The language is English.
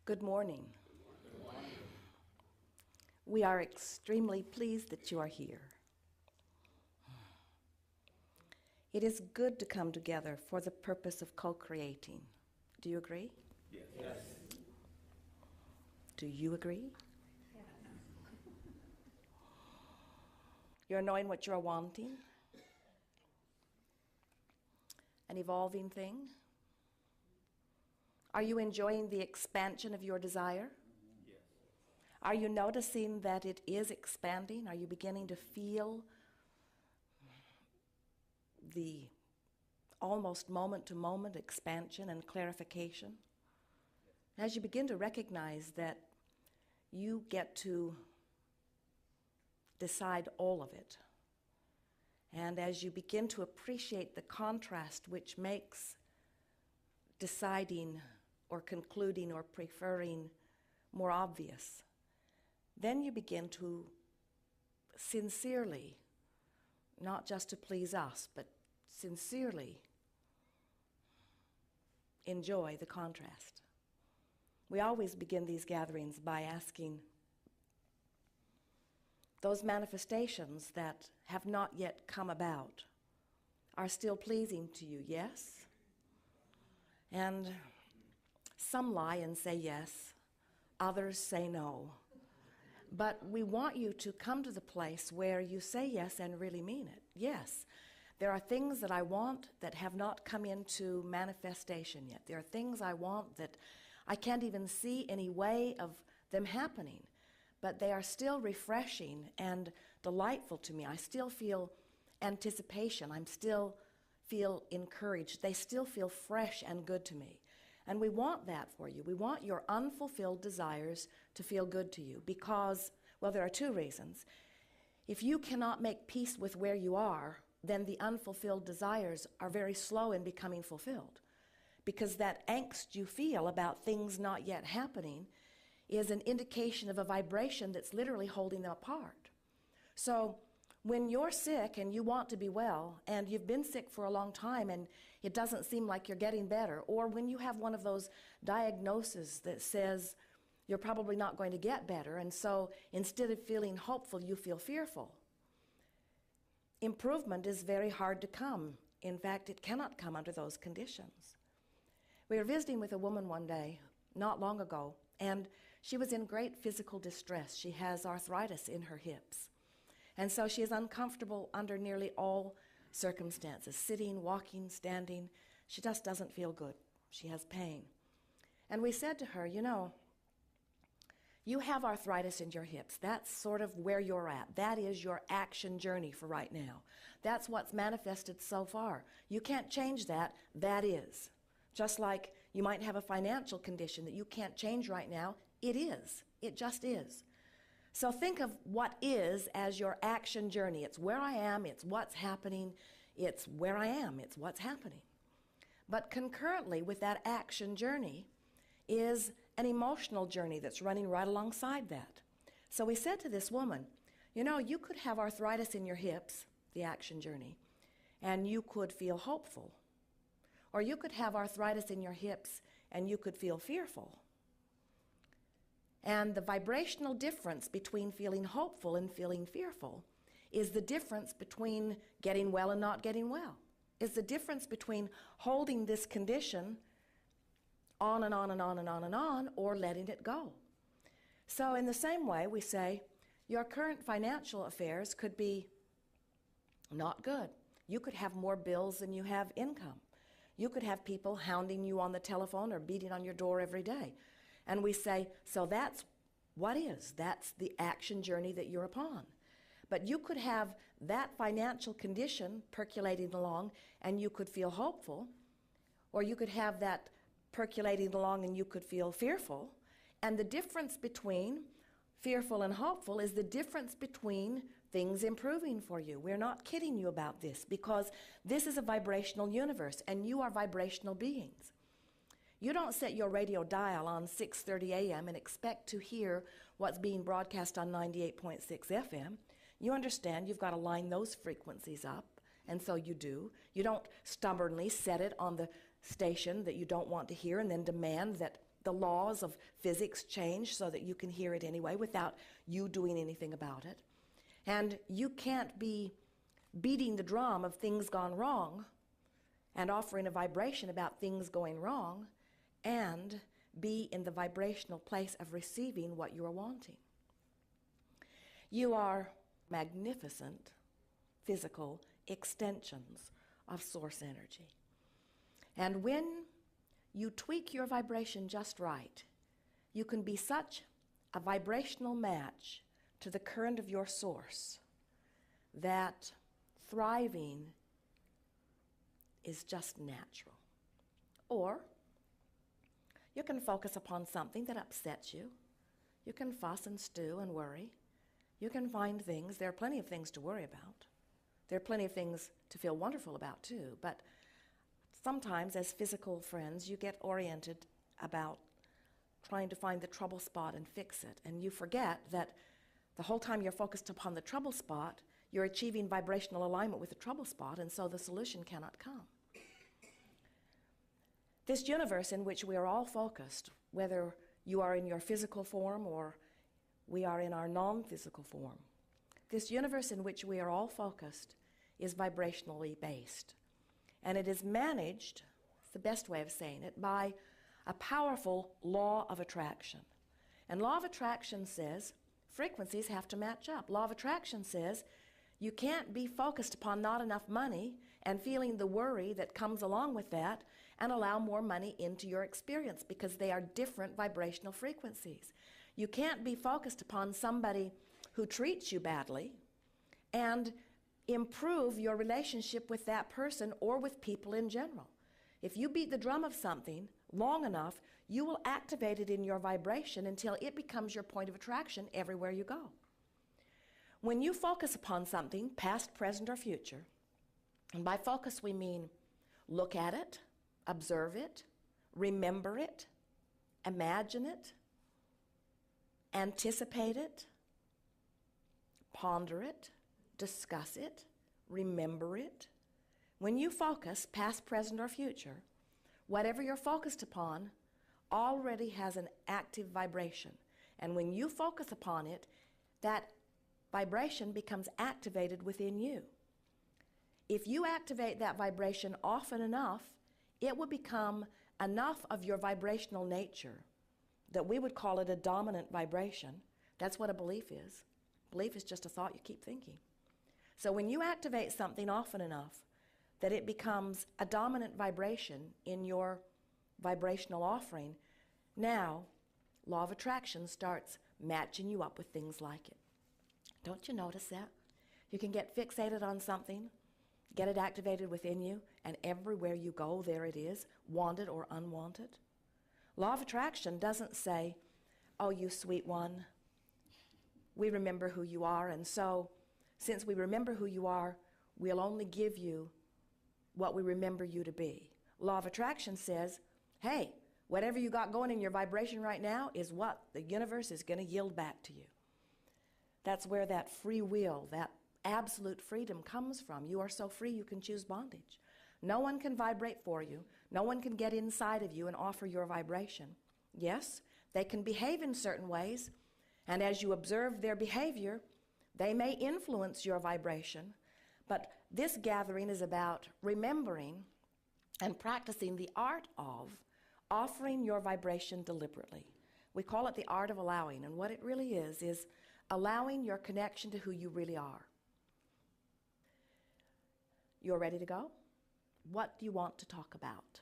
Good morning. We are extremely pleased that you are here. It is good to come together for the purpose of co-creating. Do you agree? Yes. Do you agree? Yes. You're knowing what you're wanting? An evolving thing? Are you enjoying the expansion of your desire? Yes. Are you noticing that it is expanding? Are you beginning to feel the almost moment-to-moment expansion and clarification? As you begin to recognize that you get to decide all of it, and as you begin to appreciate the contrast which makes deciding or concluding or preferring more obvious, then you begin to sincerely, not just to please us, but sincerely enjoy the contrast. We always begin these gatherings by asking those manifestations that have not yet come about are still pleasing to you, yes? And some lie and say yes, others say no. But we want you to come to the place where you say yes and really mean it. Yes, there are things that I want that have not come into manifestation yet. There are things I want that I can't even see any way of them happening, but they are still refreshing and delightful to me. I still feel anticipation. I still feel encouraged. They still feel fresh and good to me. And we want that for you. We want your unfulfilled desires to feel good to you because, well, there are two reasons. If you cannot make peace with where you are, then the unfulfilled desires are very slow in becoming fulfilled, because that angst you feel about things not yet happening is an indication of a vibration that's literally holding them apart. So when you're sick and you want to be well, and you've been sick for a long time and it doesn't seem like you're getting better, or when you have one of those diagnoses that says you're probably not going to get better, and so instead of feeling hopeful, you feel fearful, improvement is very hard to come. In fact, it cannot come under those conditions. We were visiting with a woman one day, not long ago, and she was in great physical distress. She has arthritis in her hips. And so she is uncomfortable under nearly all circumstances, sitting, walking, standing. She just doesn't feel good. She has pain. And we said to her, you know, you have arthritis in your hips. That's sort of where you're at. That is your action journey for right now. That's what's manifested so far. You can't change that. That is. Just like you might have a financial condition that you can't change right now. It is. It just is. So think of what is as your action journey. It's where I am, it's what's happening, it's where I am, it's what's happening. But concurrently with that action journey is an emotional journey that's running right alongside that. So we said to this woman, you know, you could have arthritis in your hips, the action journey, and you could feel hopeful. Or you could have arthritis in your hips and you could feel fearful. And the vibrational difference between feeling hopeful and feeling fearful is the difference between getting well and not getting well. It's the difference between holding this condition on and on and on and on and on, or letting it go. So in the same way, we say, your current financial affairs could be not good. You could have more bills than you have income. You could have people hounding you on the telephone or beating on your door every day. And we say, so that's what is. That's the action journey that you're upon. But you could have that financial condition percolating along and you could feel hopeful, or you could have that percolating along and you could feel fearful. And the difference between fearful and hopeful is the difference between things improving for you. We're not kidding you about this, because this is a vibrational universe and you are vibrational beings. You don't set your radio dial on 6:30 a.m. and expect to hear what's being broadcast on 98.6 FM. You understand you've got to line those frequencies up, and so you do. You don't stubbornly set it on the station that you don't want to hear and then demand that the laws of physics change so that you can hear it anyway without you doing anything about it. And you can't be beating the drum of things gone wrong and offering a vibration about things going wrong and be in the vibrational place of receiving what you are wanting. You are magnificent physical extensions of source energy. And when you tweak your vibration just right, you can be such a vibrational match to the current of your source that thriving is just natural. Or you can focus upon something that upsets you. You can fuss and stew and worry. You can find things. There are plenty of things to worry about. There are plenty of things to feel wonderful about too. But sometimes as physical friends, you get oriented about trying to find the trouble spot and fix it. And you forget that the whole time you're focused upon the trouble spot, you're achieving vibrational alignment with the trouble spot, and so the solution cannot come. This universe in which we are all focused, whether you are in your physical form or we are in our non-physical form, this universe in which we are all focused is vibrationally based. And it is managed, it's the best way of saying it, by a powerful law of attraction. And law of attraction says frequencies have to match up. Law of attraction says you can't be focused upon not enough money and feeling the worry that comes along with that and allow more money into your experience, because they are different vibrational frequencies. You can't be focused upon somebody who treats you badly and improve your relationship with that person or with people in general. If you beat the drum of something long enough, you will activate it in your vibration until it becomes your point of attraction everywhere you go. When you focus upon something, past, present, or future, and by focus we mean look at it, observe it, remember it, imagine it, anticipate it, ponder it, discuss it, remember it. When you focus, past, present, or future, whatever you're focused upon already has an active vibration. And when you focus upon it, that vibration becomes activated within you. If you activate that vibration often enough, it will become enough of your vibrational nature that we would call it a dominant vibration. That's what a belief is. Belief is just a thought you keep thinking. So when you activate something often enough that it becomes a dominant vibration in your vibrational offering, now law of attraction starts matching you up with things like it. Don't you notice that? You can get fixated on something, get it activated within you, and everywhere you go, there it is, wanted or unwanted. Law of attraction doesn't say, oh, you sweet one, we remember who you are, and so since we remember who you are, we'll only give you what we remember you to be. Law of attraction says, hey, whatever you got going in your vibration right now is what the universe is going to yield back to you. That's where that free will, that absolute freedom comes from. You are so free you can choose bondage. No one can vibrate for you. No one can get inside of you and offer your vibration. Yes, they can behave in certain ways, and as you observe their behavior, they may influence your vibration. But this gathering is about remembering and practicing the art of offering your vibration deliberately. We call it the art of allowing, and what it really is allowing your connection to who you really are. You're ready to go? What do you want to talk about?